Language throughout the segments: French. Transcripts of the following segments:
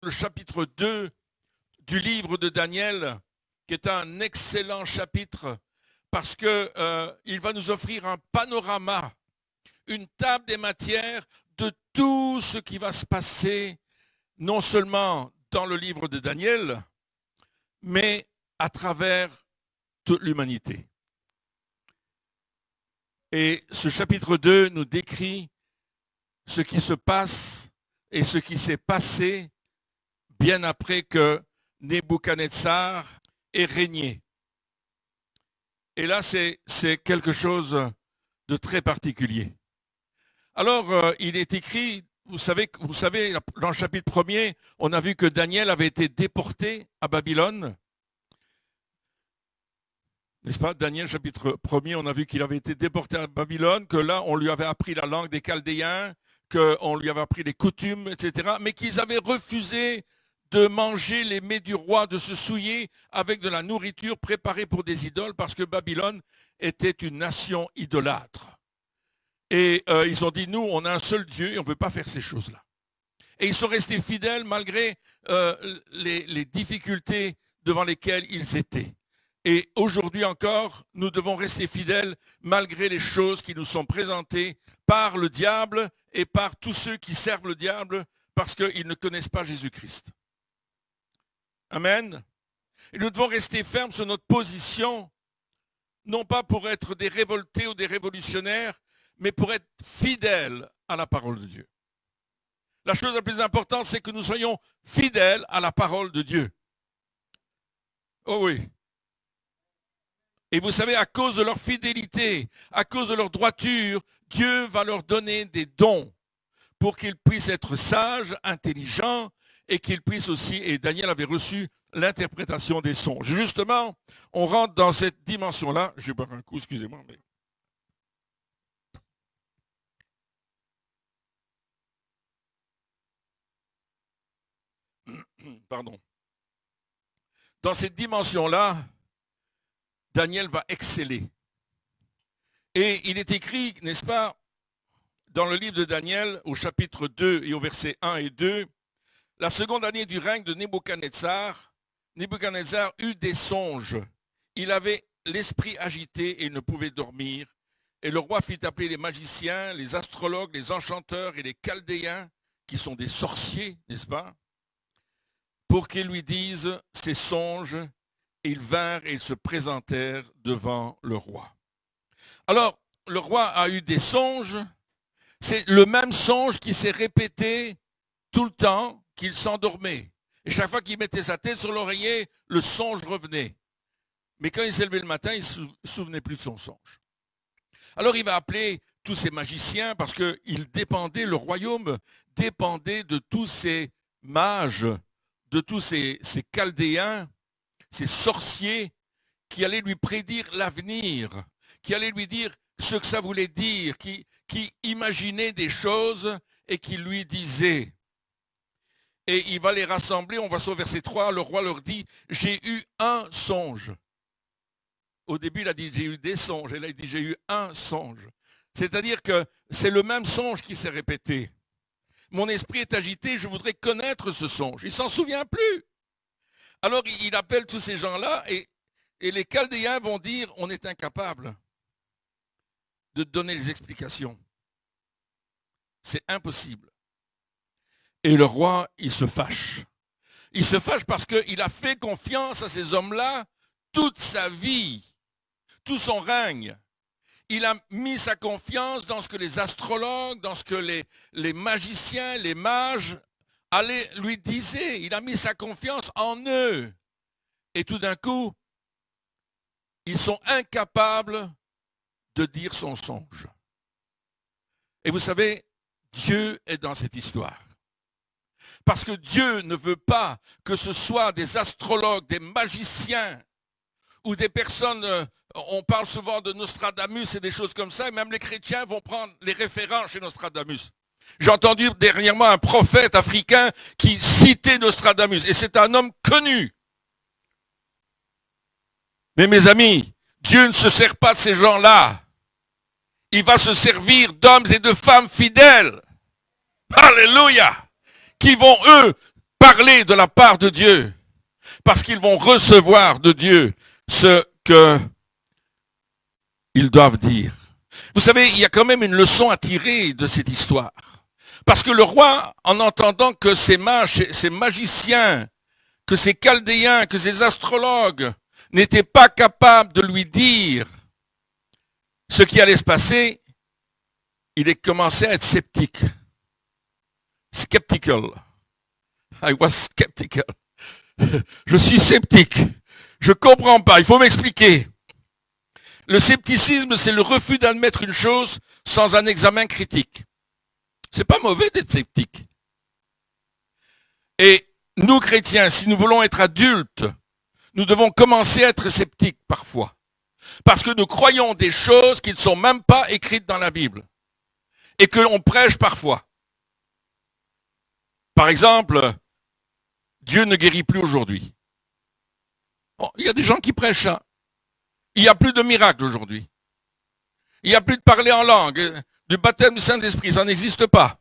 le chapitre 2 du livre de Daniel, qui est un excellent chapitre, parce que il va nous offrir un panorama, une table des matières de tout ce qui va se passer, non seulement dans le livre de Daniel, mais à travers toute l'humanité. Et ce chapitre 2 nous décrit ce qui se passe et ce qui s'est passé bien après que Nebuchadnezzar ait régné. Et là, c'est quelque chose de très particulier. Alors, il est écrit, vous savez, dans le chapitre 1er, on a vu que Daniel avait été déporté à Babylone. N'est-ce pas? Daniel, chapitre 1er, on a vu qu'il avait été déporté à Babylone, que là, on lui avait appris la langue des Chaldéens, qu'on lui avait appris les coutumes, etc., mais qu'ils avaient refusé de manger les mets du roi, de se souiller avec de la nourriture préparée pour des idoles, parce que Babylone était une nation idolâtre. Et ils ont dit, nous, on a un seul Dieu et on ne veut pas faire ces choses-là. Et ils sont restés fidèles malgré les difficultés devant lesquelles ils étaient. Et aujourd'hui encore, nous devons rester fidèles malgré les choses qui nous sont présentées par le diable et par tous ceux qui servent le diable parce qu'ils ne connaissent pas Jésus-Christ. Amen. Et nous devons rester fermes sur notre position, non pas pour être des révoltés ou des révolutionnaires, mais pour être fidèles à la parole de Dieu. La chose la plus importante, c'est que nous soyons fidèles à la parole de Dieu. Oh oui. Et vous savez, à cause de leur fidélité, à cause de leur droiture, Dieu va leur donner des dons pour qu'ils puissent être sages, intelligents, et qu'ils puissent aussi, et Daniel avait reçu l'interprétation des songes. Justement, on rentre dans cette dimension-là. Je vais boire un coup, excusez-moi. Mais... Pardon. Dans cette dimension-là, Daniel va exceller. Et il est écrit, n'est-ce pas, dans le livre de Daniel, au chapitre 2 et au verset 1 et 2, la seconde année du règne de Nebuchadnezzar eut des songes. Il avait l'esprit agité et il ne pouvait dormir. Et le roi fit appeler les magiciens, les astrologues, les enchanteurs et les chaldéens, qui sont des sorciers, n'est-ce pas, pour qu'ils lui disent ces songes. Et ils vinrent et ils se présentèrent devant le roi. Alors, le roi a eu des songes. C'est le même songe qui s'est répété tout le temps qu'il s'endormait. Et chaque fois qu'il mettait sa tête sur l'oreiller, le songe revenait. Mais quand il s'est levé le matin, il ne se souvenait plus de son songe. Alors il va appeler tous ces magiciens parce que le royaume dépendait de tous ces mages, de tous ces chaldéens, ces sorciers qui allaient lui prédire l'avenir, qui allaient lui dire ce que ça voulait dire, qui imaginaient des choses et qui lui disaient. Et il va les rassembler, on va sur verset 3, le roi leur dit, j'ai eu un songe. Au début, il a dit, j'ai eu des songes, et là, il dit, j'ai eu un songe. C'est-à-dire que c'est le même songe qui s'est répété. Mon esprit est agité, je voudrais connaître ce songe. Il ne s'en souvient plus. Alors, il appelle tous ces gens-là, et les Chaldéens vont dire, on est incapable de donner les explications. C'est impossible. Et le roi, il se fâche. Il se fâche parce qu'il a fait confiance à ces hommes-là toute sa vie, tout son règne. Il a mis sa confiance dans ce que les astrologues, dans ce que les magiciens, les mages allaient lui dire. Il a mis sa confiance en eux. Et tout d'un coup, ils sont incapables de dire son songe. Et vous savez, Dieu est dans cette histoire. Parce que Dieu ne veut pas que ce soit des astrologues, des magiciens ou des personnes, on parle souvent de Nostradamus et des choses comme ça, et même les chrétiens vont prendre les référents chez Nostradamus. J'ai entendu dernièrement un prophète africain qui citait Nostradamus, et c'est un homme connu. Mais mes amis, Dieu ne se sert pas de ces gens-là. Il va se servir d'hommes et de femmes fidèles. Alléluia! Qui vont, eux, parler de la part de Dieu, parce qu'ils vont recevoir de Dieu ce qu'ils doivent dire. Vous savez, il y a quand même une leçon à tirer de cette histoire. Parce que le roi, en entendant que ces mages, ces magiciens, que ces chaldéens, que ces astrologues n'étaient pas capables de lui dire ce qui allait se passer, il a commencé à être sceptique. Skeptical. I was skeptical. Je suis sceptique. Je comprends pas. Il faut m'expliquer. Le scepticisme, c'est le refus d'admettre une chose sans un examen critique. C'est pas mauvais d'être sceptique. Et nous, chrétiens, si nous voulons être adultes, nous devons commencer à être sceptiques parfois. Parce que nous croyons des choses qui ne sont même pas écrites dans la Bible. Et que l'on prêche parfois. Par exemple, Dieu ne guérit plus aujourd'hui. Bon, il y a des gens qui prêchent ça. Il n'y a plus de miracles aujourd'hui. Il n'y a plus de parler en langue, du baptême du Saint-Esprit, ça n'existe pas.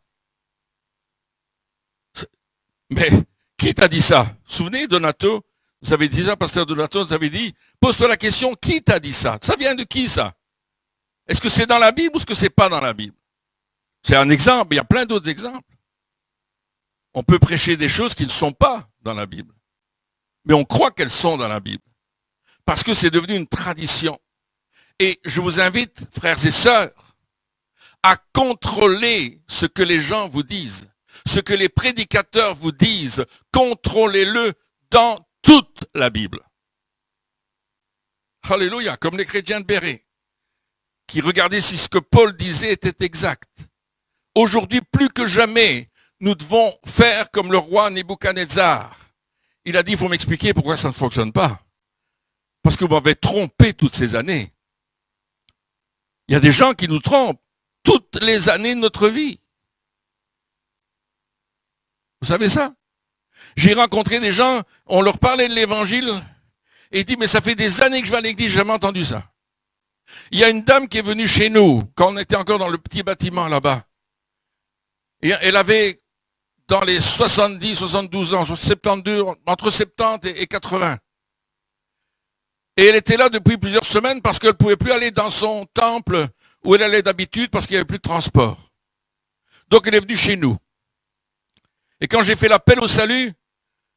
Mais qui t'a dit ça? Vous vous souvenez, Donato? Vous avez dit ça, pasteur Donato, vous avez dit, pose-toi la question, qui t'a dit ça? Ça vient de qui ça? Est-ce que c'est dans la Bible ou est-ce que c'est pas dans la Bible? C'est un exemple, il y a plein d'autres exemples. On peut prêcher des choses qui ne sont pas dans la Bible. Mais on croit qu'elles sont dans la Bible. Parce que c'est devenu une tradition. Et je vous invite, frères et sœurs, à contrôler ce que les gens vous disent, ce que les prédicateurs vous disent. Contrôlez-le dans toute la Bible. Alléluia, comme les chrétiens de Béret, qui regardaient si ce que Paul disait était exact. Aujourd'hui, plus que jamais, nous devons faire comme le roi Nebuchadnezzar. Il a dit, il faut m'expliquer pourquoi ça ne fonctionne pas. Parce que vous m'avez trompé toutes ces années. Il y a des gens qui nous trompent toutes les années de notre vie. Vous savez ça? J'ai rencontré des gens, on leur parlait de l'évangile, et ils disent, mais ça fait des années que je vais à l'église, j'ai jamais entendu ça. Il y a une dame qui est venue chez nous, quand on était encore dans le petit bâtiment là-bas. Et elle avait, dans les 70, 72 ans, 72, entre 70 et 80. Et elle était là depuis plusieurs semaines parce qu'elle ne pouvait plus aller dans son temple où elle allait d'habitude parce qu'il n'y avait plus de transport. Donc elle est venue chez nous. Et quand j'ai fait l'appel au salut,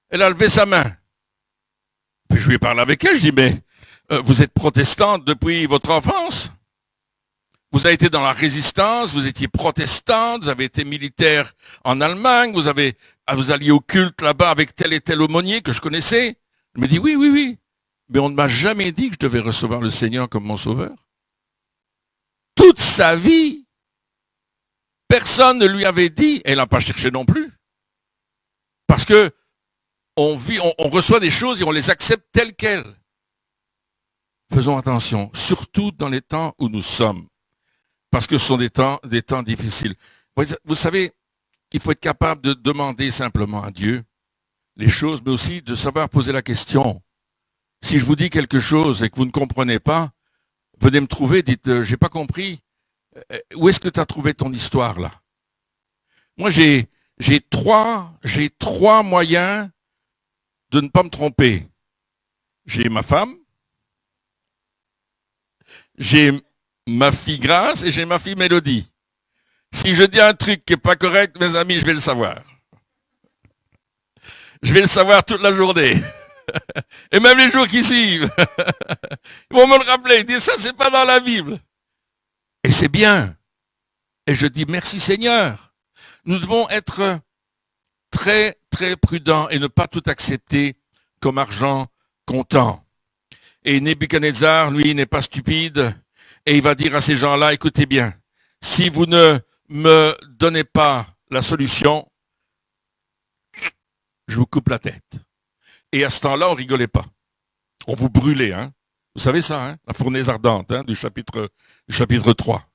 elle a levé sa main. Puis je lui ai parlé avec elle, je dis, mais vous êtes protestante depuis votre enfance? Vous avez été dans la résistance, vous étiez protestante, vous avez été militaire en Allemagne, vous alliez au culte là-bas avec tel et tel aumônier que je connaissais. Elle me dit, oui, oui, oui. Mais on ne m'a jamais dit que je devais recevoir le Seigneur comme mon sauveur. Toute sa vie, personne ne lui avait dit, elle n'a pas cherché non plus. Parce que on reçoit des choses et on les accepte telles quelles. Faisons attention, surtout dans les temps où nous sommes. Parce que ce sont des temps difficiles. Vous savez, il faut être capable de demander simplement à Dieu les choses, mais aussi de savoir poser la question. Si je vous dis quelque chose et que vous ne comprenez pas, venez me trouver, dites, j'ai pas compris. Où est-ce que tu as trouvé ton histoire là? Moi, j'ai trois moyens de ne pas me tromper. J'ai ma femme, j'ai ma fille Grâce et j'ai ma fille Mélodie. Si je dis un truc qui n'est pas correct, mes amis, je vais le savoir. Je vais le savoir toute la journée. Et même les jours qui suivent. Ils vont me le rappeler. Ils disent, ça, c'est pas dans la Bible. Et c'est bien. Et je dis, merci Seigneur. Nous devons être très, très prudents et ne pas tout accepter comme argent comptant. Et Nebuchadnezzar, lui, n'est pas stupide. Et il va dire à ces gens-là, écoutez bien, si vous ne me donnez pas la solution, je vous coupe la tête. Et à ce temps-là, on rigolait pas. On vous brûlait, hein. Vous savez ça, hein, la fournaise ardente, hein, du chapitre 3.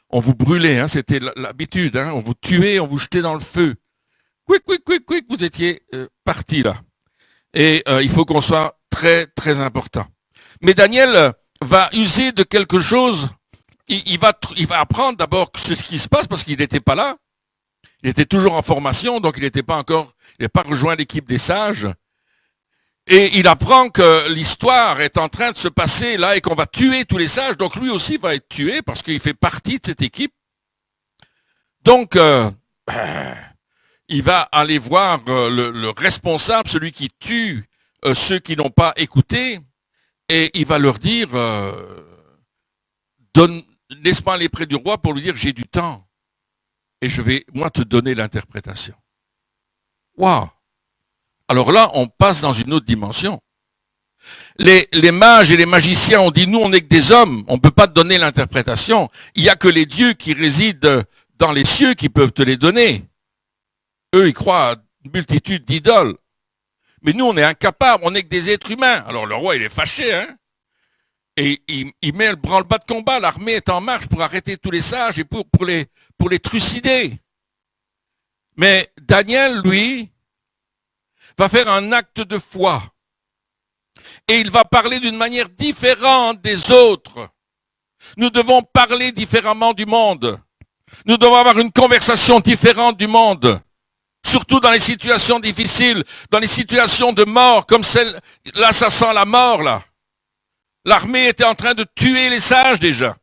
On vous brûlait, hein, c'était l'habitude, hein, on vous tuait, on vous jetait dans le feu. Quick, vous étiez partis là. Et il faut qu'on soit très, très important. Mais Daniel va user de quelque chose. Il va apprendre d'abord ce qui se passe parce qu'il n'était pas là. Il était toujours en formation, donc il n'était pas encore, il n'a pas rejoint l'équipe des sages. Et il apprend que l'histoire est en train de se passer là et qu'on va tuer tous les sages. Donc lui aussi va être tué parce qu'il fait partie de cette équipe. Donc, il va aller voir le responsable, celui qui tue ceux qui n'ont pas écouté, et il va leur dire, laisse-moi aller près du roi pour lui dire, j'ai du temps, et je vais, moi, te donner l'interprétation. Waouh! Alors là, on passe dans une autre dimension. Les mages et les magiciens ont dit, nous, on n'est que des hommes, on ne peut pas te donner l'interprétation. Il n'y a que les dieux qui résident dans les cieux qui peuvent te les donner. Eux, ils croient à une multitude d'idoles. Mais nous, on est incapables, on n'est que des êtres humains. Alors le roi, il est fâché, hein? Et il met le branle-bas de combat, l'armée est en marche pour arrêter tous les sages et pour les trucider. Mais Daniel, lui, va faire un acte de foi. Et il va parler d'une manière différente des autres. Nous devons parler différemment du monde. Nous devons avoir une conversation différente du monde. Surtout dans les situations difficiles, dans les situations de mort, comme celle, là ça sent la mort là. L'armée était en train de tuer les sages déjà.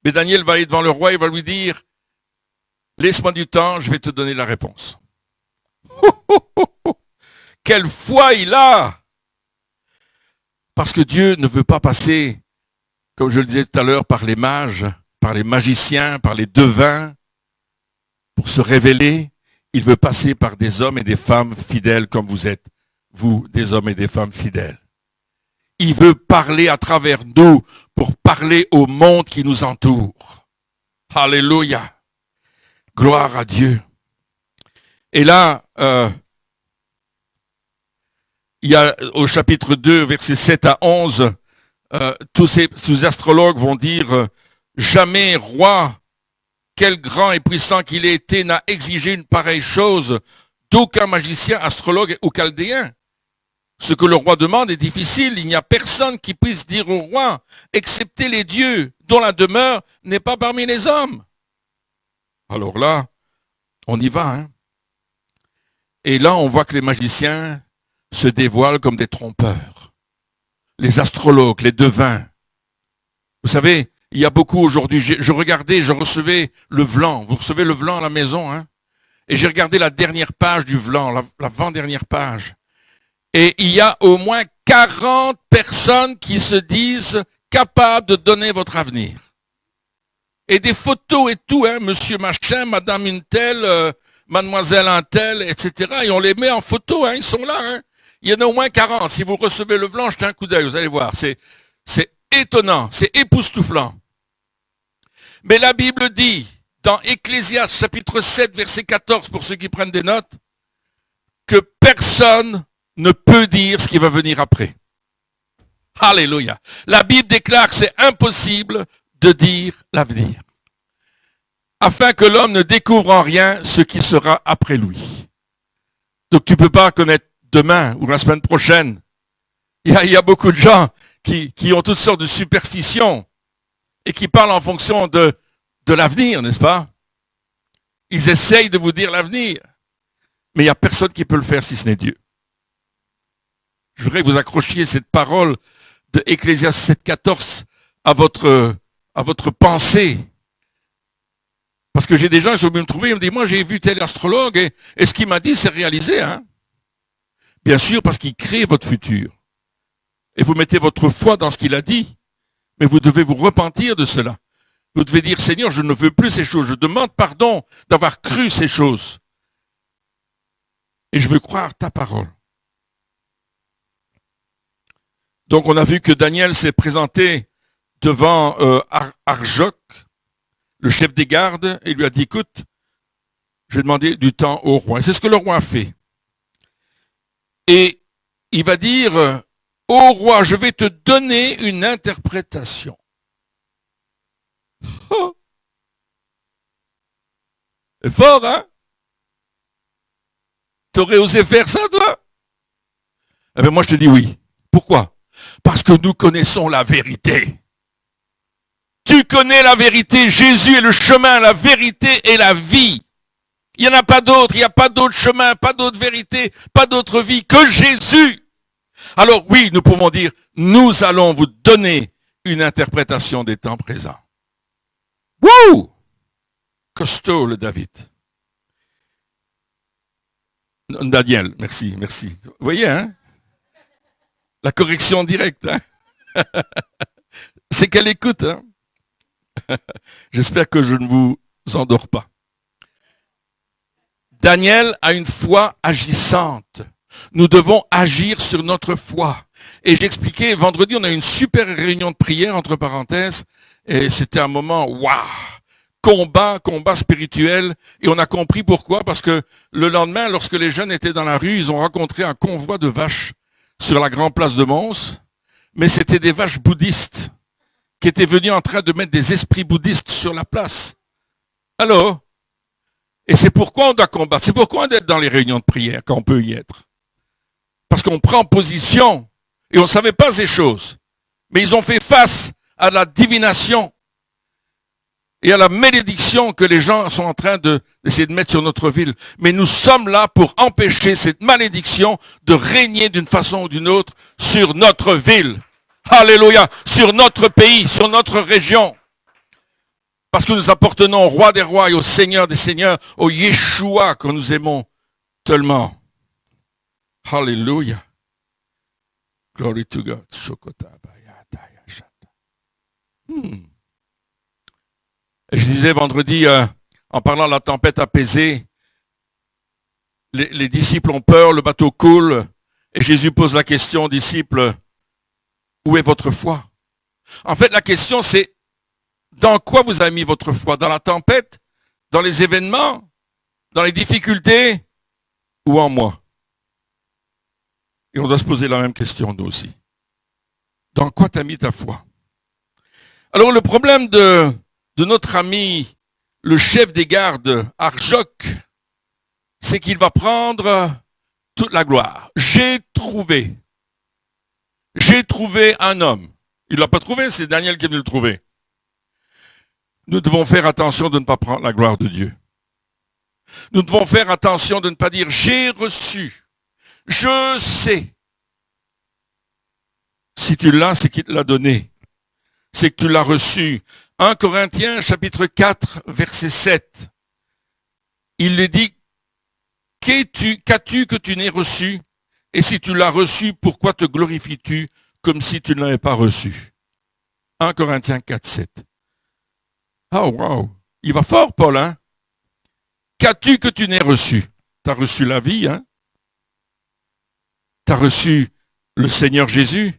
Mais Daniel va aller devant le roi et va lui dire, laisse-moi du temps, je vais te donner la réponse. Quelle foi il a! Parce que Dieu ne veut pas passer, comme je le disais tout à l'heure, par les mages, par les magiciens, par les devins, pour se révéler. Il veut passer par des hommes et des femmes fidèles comme vous êtes, vous, des hommes et des femmes fidèles. Il veut parler à travers nous pour parler au monde qui nous entoure. Alléluia. Gloire à Dieu. Et là, il y a au chapitre 2, versets 7 à 11, tous ces astrologues vont dire « Jamais roi, quel grand et puissant qu'il ait été, n'a exigé une pareille chose d'aucun magicien, astrologue ou chaldéen. Ce que le roi demande est difficile. Il n'y a personne qui puisse dire au roi, excepté les dieux, dont la demeure n'est pas parmi les hommes. » Alors là, on y va. Hein? Et là, on voit que les magiciens se dévoilent comme des trompeurs. Les astrologues, les devins. Vous savez, il y a beaucoup aujourd'hui, je regardais, je recevais le Vlan. Vous recevez le Vlan à la maison, hein? Et j'ai regardé la dernière page du Vlan, l'avant-dernière page. Et il y a au moins 40 personnes qui se disent capables de donner votre avenir. Et des photos et tout, hein, monsieur machin, madame une telle, mademoiselle un tel, etc. Et on les met en photo, hein, ils sont là. Hein. Il y en a au moins 40. Si vous recevez le Vlan, jetez un coup d'œil, vous allez voir. C'est étonnant, c'est époustouflant. Mais la Bible dit, dans Ecclésiaste chapitre 7, verset 14, pour ceux qui prennent des notes, que personne ne peut dire ce qui va venir après. Alléluia. La Bible déclare que c'est impossible de dire l'avenir, afin que l'homme ne découvre en rien ce qui sera après lui. Donc tu ne peux pas connaître demain ou la semaine prochaine. Il y a beaucoup de gens qui ont toutes sortes de superstitions et qui parlent en fonction de l'avenir, n'est-ce pas? Ils essayent de vous dire l'avenir, mais il n'y a personne qui peut le faire si ce n'est Dieu. Je voudrais que vous accrochiez cette parole de Ecclésiaste 7,14 à votre pensée. Parce que j'ai des gens qui sont venus me trouver, ils me disent, moi j'ai vu tel astrologue et ce qu'il m'a dit c'est réalisé. Hein? Bien sûr, parce qu'il crée votre futur. Et vous mettez votre foi dans ce qu'il a dit. Mais vous devez vous repentir de cela. Vous devez dire, Seigneur, je ne veux plus ces choses. Je demande pardon d'avoir cru ces choses. Et je veux croire ta parole. Donc on a vu que Daniel s'est présenté devant Arjoc, le chef des gardes, et lui a dit, écoute, je vais demander du temps au roi. Et c'est ce que le roi a fait. Et il va dire, ô roi, je vais te donner une interprétation. Oh. C'est fort, hein? T'aurais osé faire ça, toi? Eh bien, moi, je te dis oui. Pourquoi? Parce que nous connaissons la vérité. Tu connais la vérité. Jésus est le chemin, la vérité et la vie. Il n'y en a pas d'autre. Il n'y a pas d'autre chemin, pas d'autre vérité, pas d'autre vie que Jésus. Alors oui, nous pouvons dire, nous allons vous donner une interprétation des temps présents. Wouh! Costaud le David. Daniel, merci. Vous voyez, hein? La correction directe, hein? C'est qu'elle écoute, hein? J'espère que je ne vous endors pas. Daniel a une foi agissante. Nous devons agir sur notre foi. Et j'expliquais, vendredi, on a eu une super réunion de prière, entre parenthèses, et c'était un moment, waouh, combat spirituel, et on a compris pourquoi, parce que le lendemain, lorsque les jeunes étaient dans la rue, ils ont rencontré un convoi de vaches sur la grande place de Mons, mais c'était des vaches bouddhistes qui étaient venus en train de mettre des esprits bouddhistes sur la place. Alors, et c'est pourquoi on doit combattre, c'est pourquoi on doit être dans les réunions de prière quand on peut y être. Parce qu'on prend position et on ne savait pas ces choses. Mais ils ont fait face à la divination et à la malédiction que les gens sont en train d'essayer de mettre sur notre ville. Mais nous sommes là pour empêcher cette malédiction de régner d'une façon ou d'une autre sur notre ville. Alléluia, sur notre pays, sur notre région. Parce que nous appartenons au roi des rois et au seigneur des seigneurs, au Yeshua que nous aimons tellement. Alléluia. Glory to God. Et je disais vendredi, en parlant de la tempête apaisée, les disciples ont peur, le bateau coule, et Jésus pose la question aux disciples, où est votre foi? En fait, la question c'est, dans quoi vous avez mis votre foi? Dans la tempête? Dans les événements? Dans les difficultés? Ou en moi? Et on doit se poser la même question, nous aussi. Dans quoi tu as mis ta foi? Alors le problème de notre ami, le chef des gardes, Arjoc, c'est qu'il va prendre toute la gloire. J'ai trouvé un homme. Il ne l'a pas trouvé, c'est Daniel qui est venu le trouver. Nous devons faire attention de ne pas prendre la gloire de Dieu. Nous devons faire attention de ne pas dire « j'ai reçu ». Je sais. Si tu l'as, c'est qu'il te l'a donné. C'est que tu l'as reçu. 1 Corinthiens, chapitre 4, verset 7. Il lui dit, qu'as-tu que tu n'aies reçu? Et si tu l'as reçu, pourquoi te glorifies-tu comme si tu ne l'avais pas reçu? 1 Corinthiens 4, 7. Oh, wow. Il va fort, Paul, hein? Qu'as-tu que tu n'aies reçu? Tu as reçu la vie, hein? Tu as reçu le Seigneur Jésus.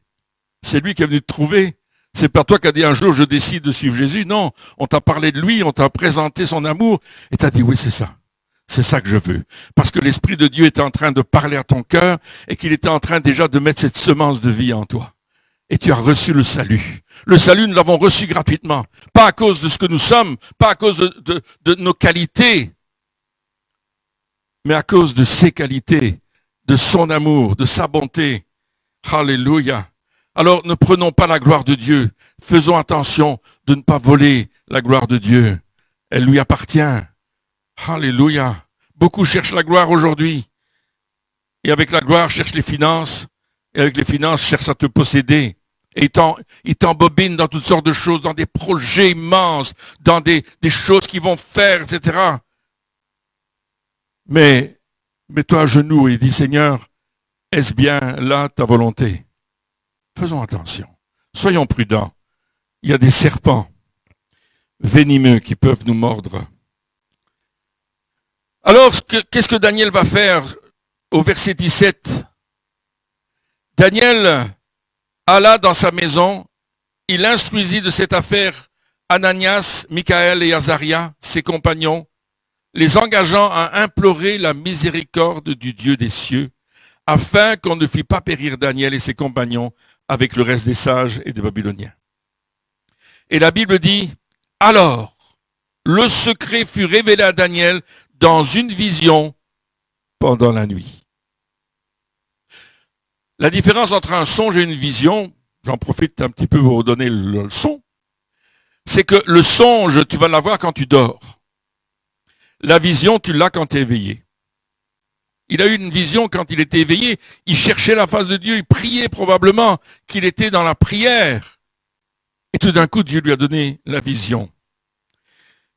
C'est lui qui est venu te trouver. C'est pas toi qui as dit un jour, je décide de suivre Jésus. Non, on t'a parlé de lui, on t'a présenté son amour, et tu as dit, oui, c'est ça. C'est ça que je veux. Parce que l'Esprit de Dieu était en train de parler à ton cœur, et qu'il était en train déjà de mettre cette semence de vie en toi. Et tu as reçu le salut. Le salut, nous l'avons reçu gratuitement. Pas à cause de ce que nous sommes, pas à cause de nos qualités, mais à cause de ses qualités, de son amour, de sa bonté. Alléluia. Alors ne prenons pas la gloire de Dieu. Faisons attention de ne pas voler la gloire de Dieu. Elle lui appartient. Alléluia. Beaucoup cherchent la gloire aujourd'hui. Et avec la gloire, cherchent les finances. Et avec les finances, cherchent à te posséder. Et ils t'embobinent dans toutes sortes de choses, dans des projets immenses, dans des choses qu'ils vont faire, etc. Mais mets-toi à genoux et dis, Seigneur, est-ce bien là ta volonté? Faisons attention. Soyons prudents. Il y a des serpents venimeux qui peuvent nous mordre. Alors, qu'est-ce que Daniel va faire au verset 17? Daniel alla dans sa maison, il instruisit de cette affaire Ananias, Michaël et Azaria, ses compagnons, les engageant à implorer la miséricorde du Dieu des cieux, afin qu'on ne fît pas périr Daniel et ses compagnons avec le reste des sages et des Babyloniens. Et la Bible dit, alors, le secret fut révélé à Daniel dans une vision pendant la nuit. La différence entre un songe et une vision, j'en profite un petit peu pour vous donner le son, c'est que le songe, tu vas l'avoir quand tu dors. La vision, tu l'as quand tu es éveillé. Il a eu une vision quand il était éveillé. Il cherchait la face de Dieu. Il priait probablement qu'il était dans la prière. Et tout d'un coup, Dieu lui a donné la vision.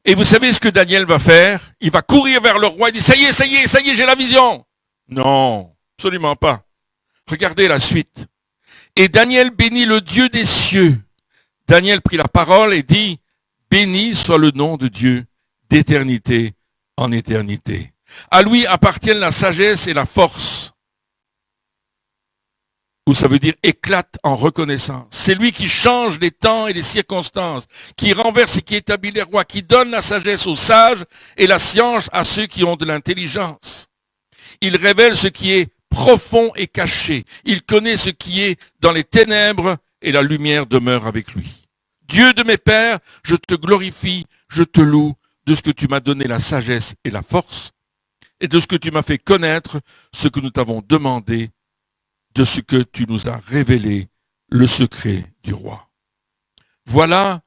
Et vous savez ce que Daniel va faire? Il va courir vers le roi et dit, ça y est, j'ai la vision. Non, absolument pas. Regardez la suite. Et Daniel bénit le Dieu des cieux. Daniel prit la parole et dit, béni soit le nom de Dieu d'éternité en éternité. À lui appartiennent la sagesse et la force. Ou ça veut dire éclate en reconnaissance. C'est lui qui change les temps et les circonstances, qui renverse et qui établit les rois, qui donne la sagesse aux sages et la science à ceux qui ont de l'intelligence. Il révèle ce qui est profond et caché. Il connaît ce qui est dans les ténèbres et la lumière demeure avec lui. Dieu de mes pères, je te glorifie, je te loue de ce que tu m'as donné la sagesse et la force et de ce que tu m'as fait connaître ce que nous t'avons demandé, de ce que tu nous as révélé, le secret du roi. Voilà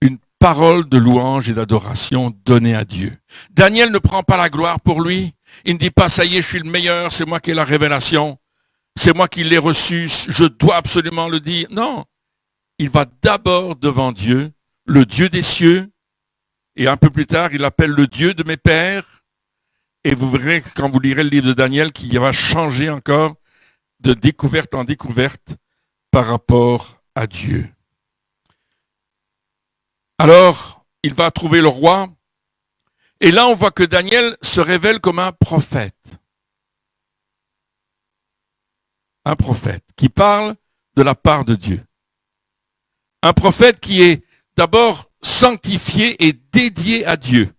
une parole de louange et d'adoration donnée à Dieu. Daniel ne prend pas la gloire pour lui. Il ne dit pas, ça y est, je suis le meilleur, c'est moi qui ai la révélation, c'est moi qui l'ai reçu, je dois absolument le dire. Non, il va d'abord devant Dieu, le Dieu des cieux, et un peu plus tard, il appelle le Dieu de mes pères, et vous verrez quand vous lirez le livre de Daniel qu'il va changer encore de découverte en découverte par rapport à Dieu. Alors, il va trouver le roi, et là on voit que Daniel se révèle comme un prophète. Un prophète qui parle de la part de Dieu. Un prophète qui est d'abord sanctifié et dédié à Dieu.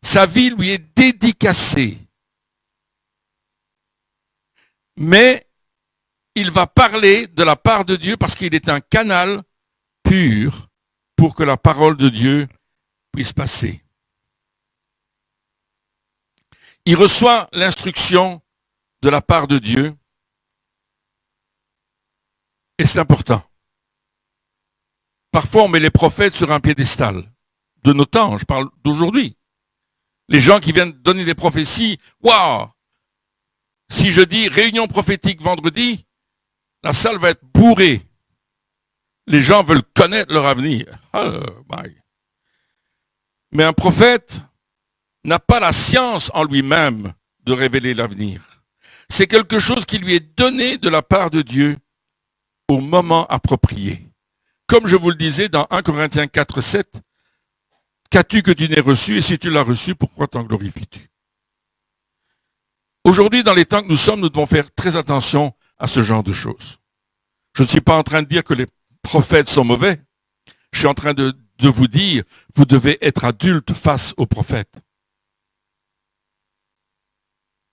Sa vie lui est dédicacée. Mais il va parler de la part de Dieu parce qu'il est un canal pur pour que la parole de Dieu puisse passer. Il reçoit l'instruction de la part de Dieu et c'est important. Parfois, on met les prophètes sur un piédestal. De nos temps, je parle d'aujourd'hui. Les gens qui viennent donner des prophéties, waouh! Si je dis réunion prophétique vendredi, la salle va être bourrée. Les gens veulent connaître leur avenir. Mais un prophète n'a pas la science en lui-même de révéler l'avenir. C'est quelque chose qui lui est donné de la part de Dieu au moment approprié. Comme je vous le disais dans 1 Corinthiens 4, 7, qu'as-tu que tu n'aies reçu et si tu l'as reçu, pourquoi t'en glorifies-tu? Aujourd'hui, dans les temps que nous sommes, nous devons faire très attention à ce genre de choses. Je ne suis pas en train de dire que les prophètes sont mauvais. Je suis en train de vous dire, vous devez être adulte face aux prophètes.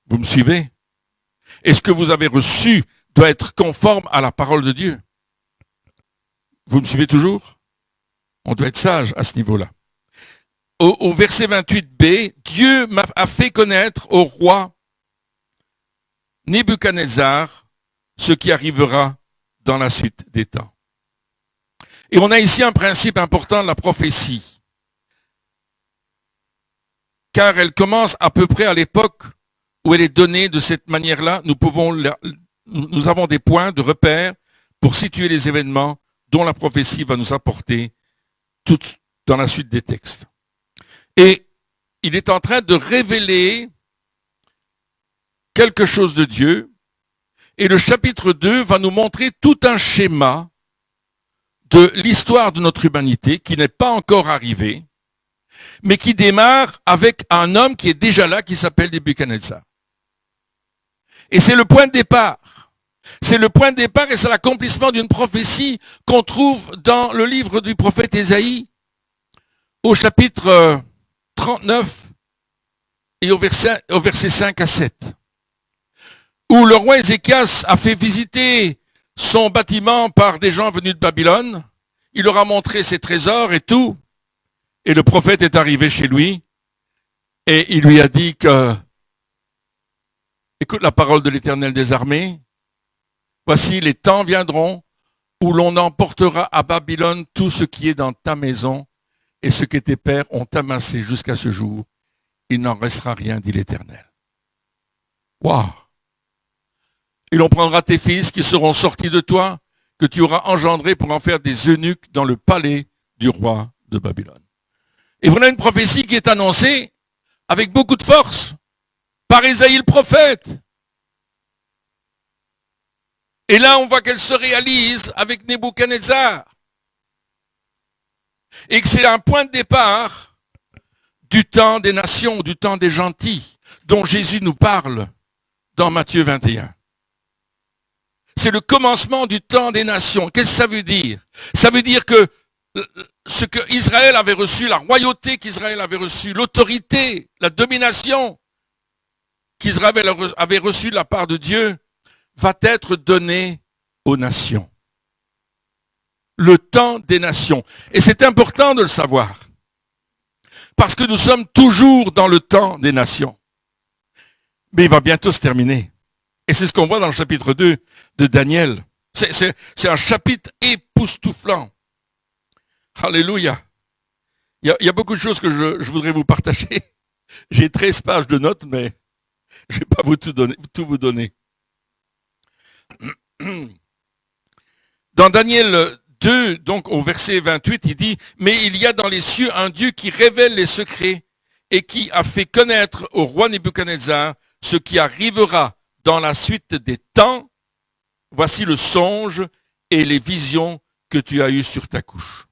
Vous me suivez? Et ce que vous avez reçu doit être conforme à la parole de Dieu. Vous me suivez toujours? On doit être sage à ce niveau-là. Au verset 28b, Dieu a fait connaître au roi Nebuchadnezzar ce qui arrivera dans la suite des temps. Et on a ici un principe important de la prophétie. Car elle commence à peu près à l'époque où elle est donnée de cette manière-là. Nous avons des points de repère pour situer les événements dont la prophétie va nous apporter tout dans la suite des textes. Et il est en train de révéler quelque chose de Dieu. Et le chapitre 2 va nous montrer tout un schéma de l'histoire de notre humanité qui n'est pas encore arrivé, mais qui démarre avec un homme qui est déjà là, qui s'appelle Nebuchadnezzar. Et c'est le point de départ. C'est le point de départ et c'est l'accomplissement d'une prophétie qu'on trouve dans le livre du prophète Ésaïe, au chapitre 39 et au verset 5 à 7. Où le roi Ézéchias a fait visiter son bâtiment par des gens venus de Babylone. Il leur a montré ses trésors et tout. Et le prophète est arrivé chez lui et il lui a dit que, écoute la parole de l'Éternel des armées, voici les temps viendront où l'on emportera à Babylone tout ce qui est dans ta maison et ce que tes pères ont amassé jusqu'à ce jour. Il n'en restera rien, dit l'Éternel. Waouh! Et l'on prendra tes fils qui seront sortis de toi, que tu auras engendrés pour en faire des eunuques dans le palais du roi de Babylone. Et voilà une prophétie qui est annoncée avec beaucoup de force par Ésaïe le prophète. Et là, on voit qu'elle se réalise avec Nebuchadnezzar. Et que c'est un point de départ du temps des nations, du temps des gentils, dont Jésus nous parle dans Matthieu 21. C'est le commencement du temps des nations. Qu'est-ce que ça veut dire? Ça veut dire que ce que Israël avait reçu, la royauté qu'Israël avait reçue, l'autorité, la domination qu'Israël avait reçue de la part de Dieu, va être donnée aux nations. Le temps des nations. Et c'est important de le savoir. Parce que nous sommes toujours dans le temps des nations. Mais il va bientôt se terminer. Et c'est ce qu'on voit dans le chapitre 2 de Daniel. C'est un chapitre époustouflant. Alléluia. Il y a beaucoup de choses que je voudrais vous partager. J'ai 13 pages de notes, mais je ne vais pas tout vous donner. Dans Daniel 2, donc au verset 28, il dit « Mais il y a dans les cieux un Dieu qui révèle les secrets et qui a fait connaître au roi Nebuchadnezzar ce qui arrivera dans la suite des temps. Voici le songe et les visions que tu as eues sur ta couche. »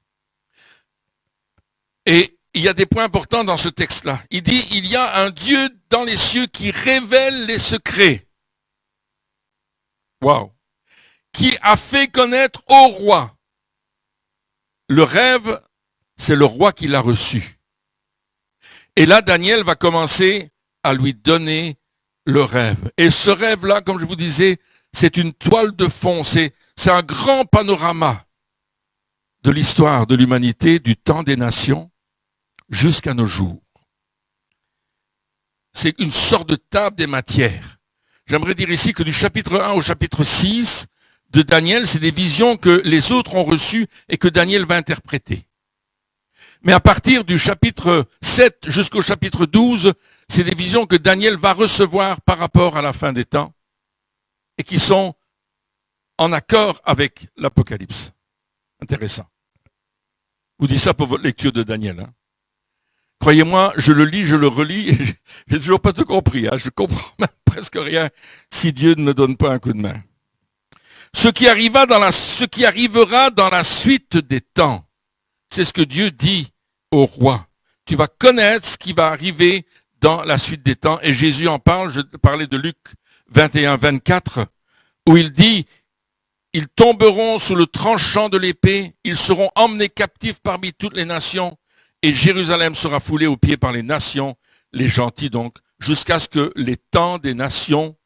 Et il y a des points importants dans ce texte-là. Il dit « Il y a un Dieu dans les cieux qui révèle les secrets. » Waouh! Qui a fait connaître au roi. Le rêve, c'est le roi qui l'a reçu. Et là, Daniel va commencer à lui donner le rêve. Et ce rêve-là, comme je vous disais, c'est une toile de fond, c'est un grand panorama de l'histoire de l'humanité, du temps des nations, jusqu'à nos jours. C'est une sorte de table des matières. J'aimerais dire ici que du chapitre 1 au chapitre 6 de Daniel, c'est des visions que les autres ont reçues et que Daniel va interpréter. Mais à partir du chapitre 7 jusqu'au chapitre 12, c'est des visions que Daniel va recevoir par rapport à la fin des temps et qui sont en accord avec l'Apocalypse. Intéressant. Je vous dis ça pour votre lecture de Daniel. Hein. Croyez-moi, je le lis, je le relis, et j'ai toujours pas tout compris. Hein. Je comprends même presque rien si Dieu ne me donne pas un coup de main. Ce qui arrivera dans la suite des temps, c'est ce que Dieu dit au roi. Tu vas connaître ce qui va arriver dans la suite des temps. Et Jésus en parle, je parlais de Luc 21, 24, où il dit, ils tomberont sous le tranchant de l'épée, ils seront emmenés captifs parmi toutes les nations, et Jérusalem sera foulée aux pieds par les nations, les gentils donc, jusqu'à ce que les temps des nations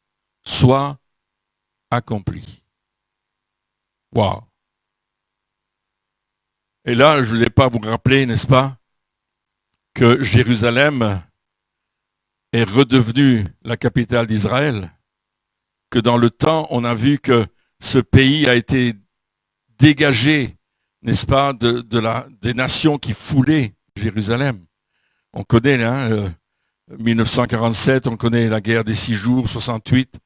soient accomplis. Wow. Et là, je ne voulais pas vous rappeler, n'est-ce pas, que Jérusalem est redevenue la capitale d'Israël, que dans le temps, on a vu que ce pays a été dégagé, n'est-ce pas, des nations qui foulaient Jérusalem. On connaît, 1947, on connaît la guerre des 6 jours, 68,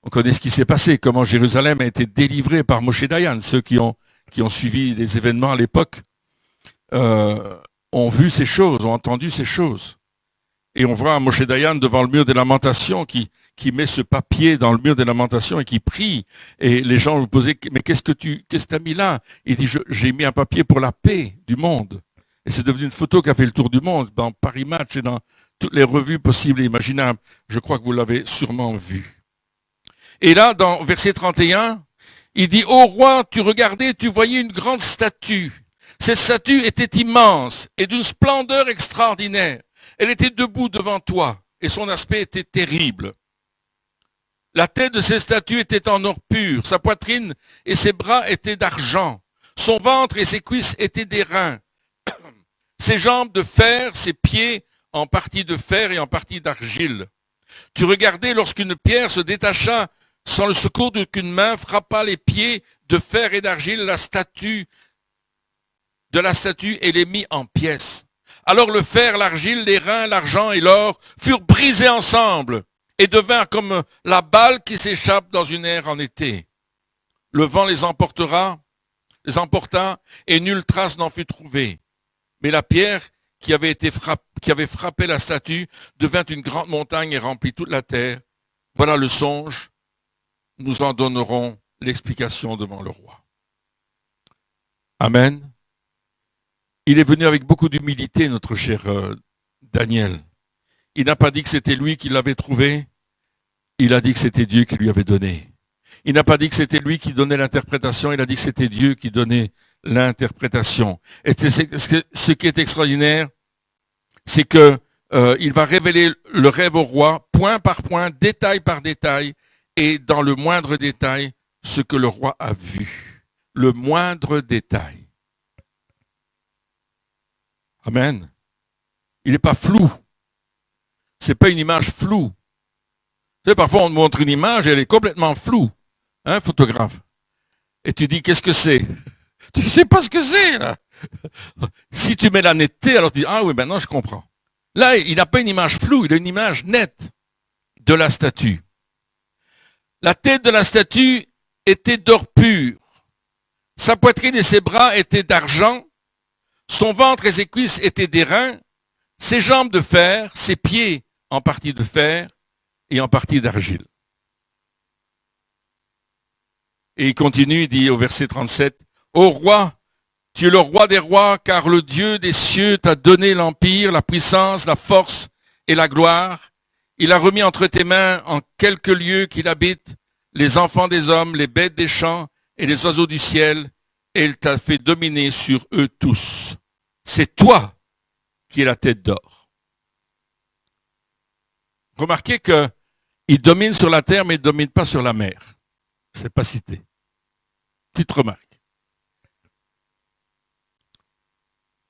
on connaît ce qui s'est passé, comment Jérusalem a été délivrée par Moshe Dayan. Ceux qui ont suivi les événements à l'époque ont vu ces choses, ont entendu ces choses. Et on voit Moshe Dayan devant le mur des lamentations qui met ce papier dans le mur des lamentations et qui prie. Et les gens lui posaient, mais qu'est-ce que tu as mis là? Il dit, j'ai mis un papier pour la paix du monde. Et c'est devenu une photo qui a fait le tour du monde, dans Paris Match et dans toutes les revues possibles et imaginables. Je crois que vous l'avez sûrement vu. Et là, dans verset 31, il dit, ô roi, tu regardais, tu voyais une grande statue. Cette statue était immense et d'une splendeur extraordinaire. Elle était debout devant toi et son aspect était terrible. La tête de cette statue était en or pur, sa poitrine et ses bras étaient d'argent, son ventre et ses cuisses étaient d'airain, ses jambes de fer, ses pieds en partie de fer et en partie d'argile. Tu regardais lorsqu'une pierre se détacha sans le secours d'aucune main, frappa les pieds de fer et d'argile de la statue et les mit en pièces. Alors le fer, l'argile, les reins, l'argent et l'or furent brisés ensemble et devinrent comme la balle qui s'échappe dans une aire en été. Le vent les emporta, et nulle trace n'en fut trouvée. Mais la pierre qui avait frappé la statue devint une grande montagne et remplit toute la terre. Voilà le songe. Nous en donnerons l'explication devant le roi. Amen. Il est venu avec beaucoup d'humilité, notre cher Daniel. Il n'a pas dit que c'était lui qui l'avait trouvé. Il a dit que c'était Dieu qui lui avait donné. Il n'a pas dit que c'était lui qui donnait l'interprétation. Il a dit que c'était Dieu qui donnait l'interprétation. Et ce qui est extraordinaire, c'est que il va révéler le rêve au roi, point par point, détail par détail, et dans le moindre détail, ce que le roi a vu. Le moindre détail. Amen. Il n'est pas flou. C'est pas une image floue. Tu sais, parfois on te montre une image et elle est complètement floue. Hein, photographe. Et tu dis, qu'est-ce que c'est? Tu ne sais pas ce que c'est, là. Si tu mets la netteté, alors tu dis, ah oui, maintenant je comprends. Là, il n'a pas une image floue, il a une image nette de la statue. La tête de la statue était d'or pur. Sa poitrine et ses bras étaient d'argent. Son ventre et ses cuisses étaient d'airain. Ses jambes de fer, ses pieds en partie de fer et en partie d'argile. Et il continue, il dit au verset 37, « Ô roi, tu es le roi des rois, car le Dieu des cieux t'a donné l'empire, la puissance, la force et la gloire. Il a remis entre tes mains en quelques lieux qu'il habite les enfants des hommes, les bêtes des champs et les oiseaux du ciel, et il t'a fait dominer sur eux tous. C'est toi qui es la tête d'or. » Remarquez qu'il domine sur la terre, mais il ne domine pas sur la mer. C'est pas cité. Petite remarque.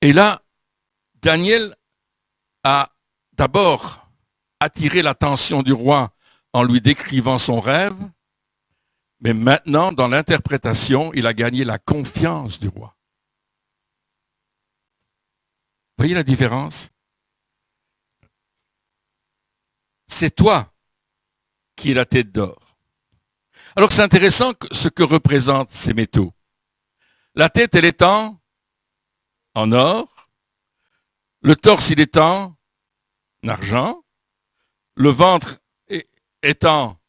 Et là, Daniel a d'abord attiré l'attention du roi en lui décrivant son rêve, mais maintenant, dans l'interprétation, il a gagné la confiance du roi. Voyez la différence? C'est toi qui es la tête d'or. Alors c'est intéressant ce que représentent ces métaux. La tête, elle est en or. Le torse, il est en argent. Le ventre est en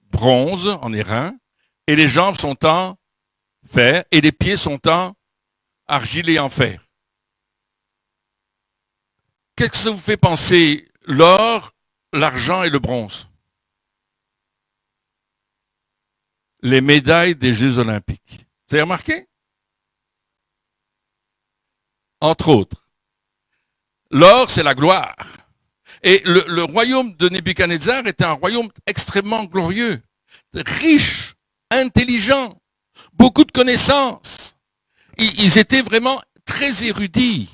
bronze, en airain. Et les jambes sont en fer. Et les pieds sont en argile et en fer. Qu'est-ce que ça vous fait penser? L'or, l'argent et le bronze. Les médailles des Jeux Olympiques. Vous avez remarqué? Entre autres. L'or, c'est la gloire. Et le royaume de Nebuchadnezzar était un royaume extrêmement glorieux, riche, intelligent, beaucoup de connaissances. Ils étaient vraiment très érudits.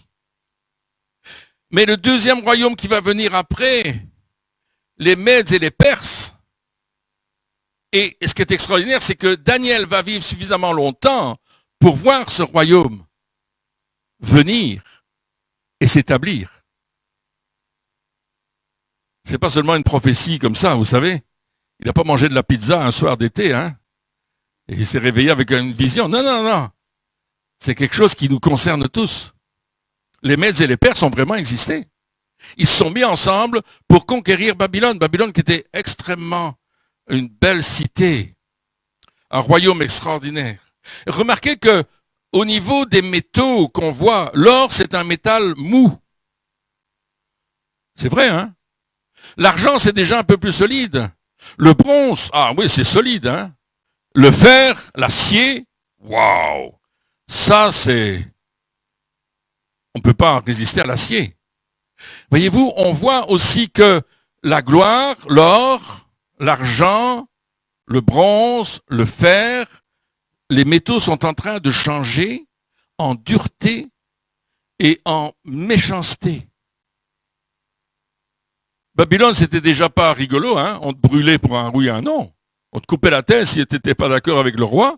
Mais le deuxième royaume qui va venir après, les Mèdes et les Perses, et ce qui est extraordinaire, c'est que Daniel va vivre suffisamment longtemps pour voir ce royaume venir et s'établir. C'est pas seulement une prophétie comme ça, vous savez. Il n'a pas mangé de la pizza un soir d'été, hein, et il s'est réveillé avec une vision. Non, non, non. C'est quelque chose qui nous concerne tous. Les Mèdes et les Perses ont vraiment existé. Ils se sont mis ensemble pour conquérir Babylone. Babylone qui était extrêmement une belle cité, un royaume extraordinaire. Remarquez que au niveau des métaux qu'on voit, l'or c'est un métal mou. C'est vrai, hein? L'argent c'est déjà un peu plus solide. Le bronze, ah oui, c'est solide, hein? Le fer, l'acier, waouh! Ça c'est... On ne peut pas résister à l'acier. Voyez-vous, on voit aussi que la gloire, l'or, l'argent, le bronze, le fer, les métaux sont en train de changer en dureté et en méchanceté. Babylone, c'était déjà pas rigolo, hein? On te brûlait pour un oui et un non. On te coupait la tête si tu n'étais pas d'accord avec le roi.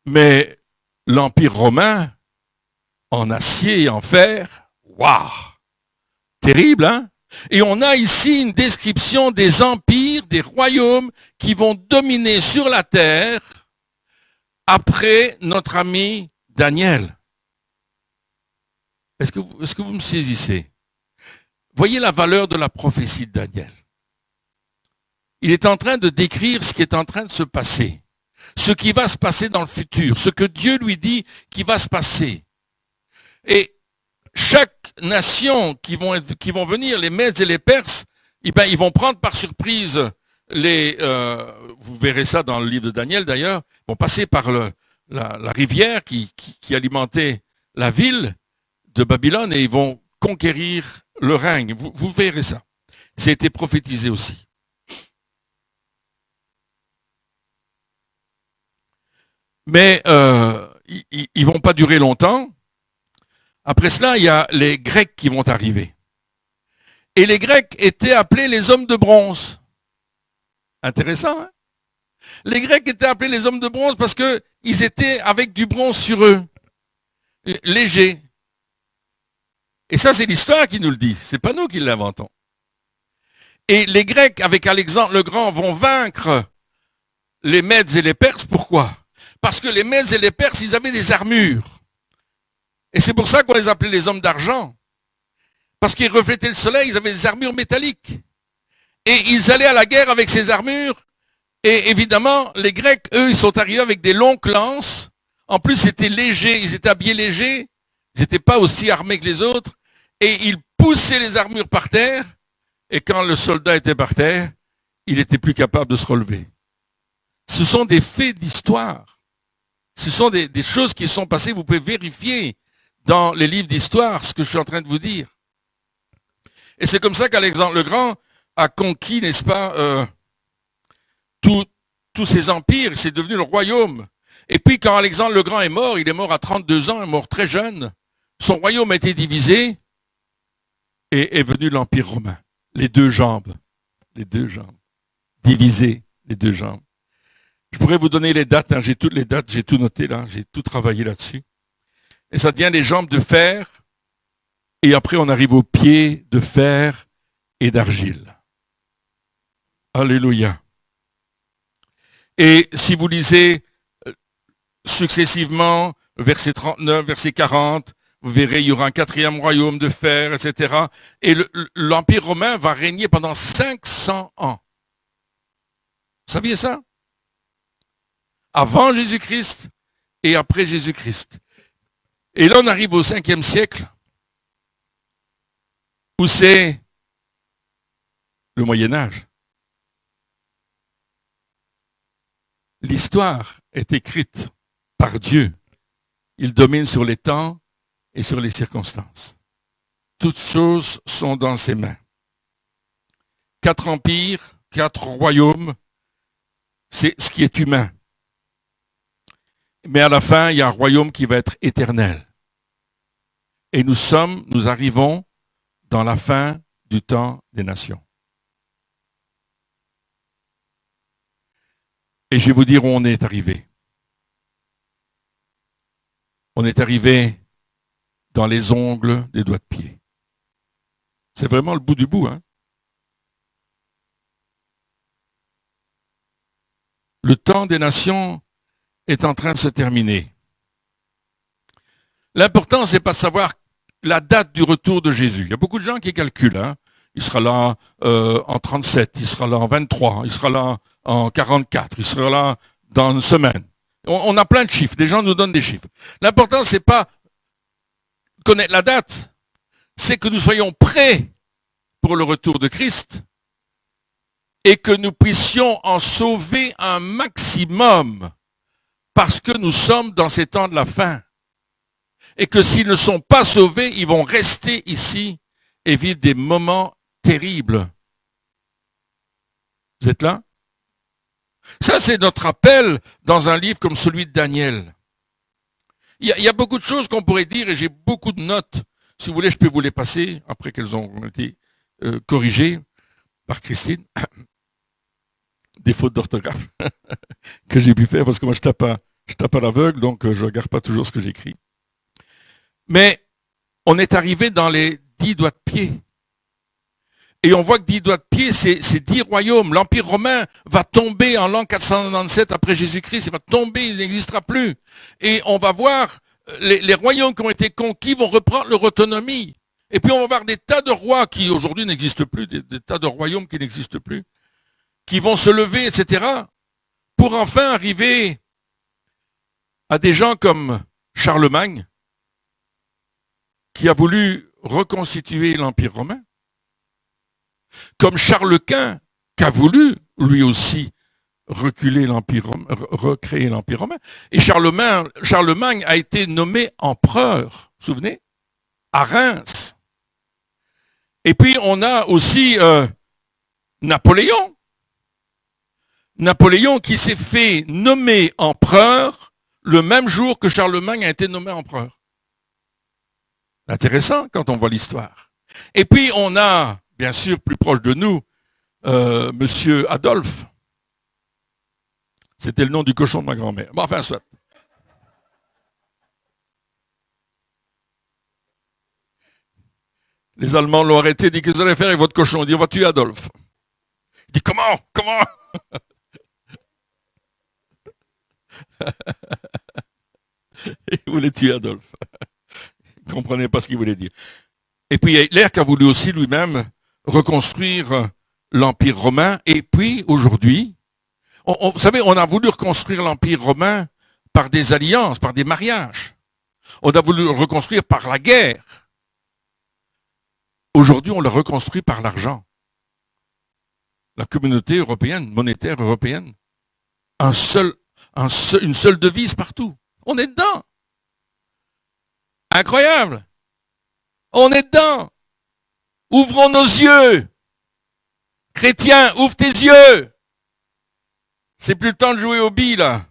Mais l'Empire romain, en acier et en fer, waouh! Terrible, hein? Et on a ici une description des empires, des royaumes qui vont dominer sur la terre après notre ami Daniel. Est-ce que vous me saisissez? Voyez la valeur de la prophétie de Daniel. Il est en train de décrire ce qui est en train de se passer, ce qui va se passer dans le futur, ce que Dieu lui dit qui va se passer. Et chaque nation qui vont venir, les Mèdes et les Perses, eh ben, ils vont prendre par surprise vous verrez ça dans le livre de Daniel d'ailleurs, vont passer par la rivière qui alimentait la ville de Babylone et ils vont conquérir le règne. Vous verrez ça. Ça a été prophétisé aussi. Mais ils vont pas durer longtemps. Après cela, il y a les Grecs qui vont arriver. Et les Grecs étaient appelés les hommes de bronze. Intéressant, hein? Les Grecs étaient appelés les hommes de bronze parce qu'ils étaient avec du bronze sur eux, léger. Et ça, c'est l'histoire qui nous le dit. C'est pas nous qui l'inventons. Et les Grecs, avec Alexandre le Grand, vont vaincre les Mèdes et les Perses. Pourquoi? Parce que les Mèdes et les Perses, ils avaient des armures. Et c'est pour ça qu'on les appelait les hommes d'argent. Parce qu'ils reflétaient le soleil, ils avaient des armures métalliques. Et ils allaient à la guerre avec ces armures. Et évidemment, les Grecs, eux, ils sont arrivés avec des longues lances. En plus, c'était léger, ils étaient habillés légers. Ils n'étaient pas aussi armés que les autres. Et ils poussaient les armures par terre. Et quand le soldat était par terre, il n'était plus capable de se relever. Ce sont des faits d'histoire. Ce sont des choses qui sont passées. Vous pouvez vérifier dans les livres d'histoire ce que je suis en train de vous dire. Et c'est comme ça qu'Alexandre le Grand a conquis, n'est-ce pas, tous ces empires. C'est devenu le royaume. Et puis quand Alexandre le Grand est mort, il est mort à 32 ans, il est mort très jeune. Son royaume a été divisé et est venu l'Empire romain. Les deux jambes. Divisé, les deux jambes. Je pourrais vous donner les dates, hein, j'ai toutes les dates, j'ai tout noté là, j'ai tout travaillé là-dessus. Et ça devient les jambes de fer, et après on arrive aux pieds de fer et d'argile. Alléluia. Et si vous lisez successivement, verset 39, verset 40, vous verrez, il y aura un quatrième royaume de fer, etc. Et l'Empire romain va régner pendant 500 ans. Vous saviez ça? Avant Jésus-Christ et après Jésus-Christ. Et là, on arrive au 5e siècle, où c'est le Moyen-Âge. L'histoire est écrite par Dieu. Il domine sur les temps et sur les circonstances. Toutes choses sont dans ses mains. 4 empires, 4 royaumes, c'est ce qui est humain. Mais à la fin, il y a un royaume qui va être éternel. Et nous arrivons dans la fin du temps des nations. Et je vais vous dire où on est arrivé. On est arrivé dans les ongles des doigts de pied. C'est vraiment le bout du bout, hein? Le temps des nations est en train de se terminer. L'important, c'est pas de savoir la date du retour de Jésus. Il y a beaucoup de gens qui calculent, hein? Il sera là en 37, il sera là en 23, il sera là en 44, il sera là dans une semaine. On a plein de chiffres, des gens nous donnent des chiffres. L'important, c'est pas connaître la date, c'est que nous soyons prêts pour le retour de Christ et que nous puissions en sauver un maximum parce que nous sommes dans ces temps de la fin. Et que s'ils ne sont pas sauvés, ils vont rester ici et vivre des moments terribles. Vous êtes là? Ça, c'est notre appel dans un livre comme celui de Daniel. Il y a beaucoup de choses qu'on pourrait dire et j'ai beaucoup de notes. Si vous voulez, je peux vous les passer après qu'elles ont été corrigées par Christine. Des fautes d'orthographe que j'ai pu faire parce que moi je tape tape à l'aveugle, donc je ne regarde pas toujours ce que j'écris. Mais on est arrivé dans les 10 doigts de pied. Et on voit que 10 doigts de pied, c'est 10 royaumes. L'Empire romain va tomber en l'an 497 après Jésus-Christ. Il va tomber, il n'existera plus. Et on va voir les royaumes qui ont été conquis vont reprendre leur autonomie. Et puis on va voir des tas de rois qui aujourd'hui n'existent plus, des tas de royaumes qui n'existent plus, qui vont se lever, etc., pour enfin arriver à des gens comme Charlemagne, qui a voulu reconstituer l'Empire romain, comme Charles Quint, qui a voulu, lui aussi, recréer l'Empire romain. Et Charlemagne a été nommé empereur, vous vous souvenez, à Reims. Et puis on a aussi Napoléon. Napoléon qui s'est fait nommer empereur le même jour que Charlemagne a été nommé empereur. Intéressant quand on voit l'histoire. Et puis on a, bien sûr, plus proche de nous, Monsieur Adolphe. C'était le nom du cochon de ma grand-mère. Bon, enfin, soit. Les Allemands l'ont arrêté, dit qu'est-ce que vous allez faire avec votre cochon? Il dit on va tuer Adolphe. Il dit comment? Il voulait tuer Adolphe. Il ne comprenait pas ce qu'il voulait dire. Et puis Hitler qui a voulu aussi lui-même reconstruire l'Empire romain. Et puis aujourd'hui, vous savez, on a voulu reconstruire l'Empire romain par des alliances, par des mariages. On a voulu le reconstruire par la guerre. Aujourd'hui, on le reconstruit par l'argent. La communauté européenne, monétaire européenne, une seule devise partout. On est dedans. Incroyable. On est dedans. Ouvrons nos yeux. Chrétiens, ouvre tes yeux. C'est plus le temps de jouer aux billes, là.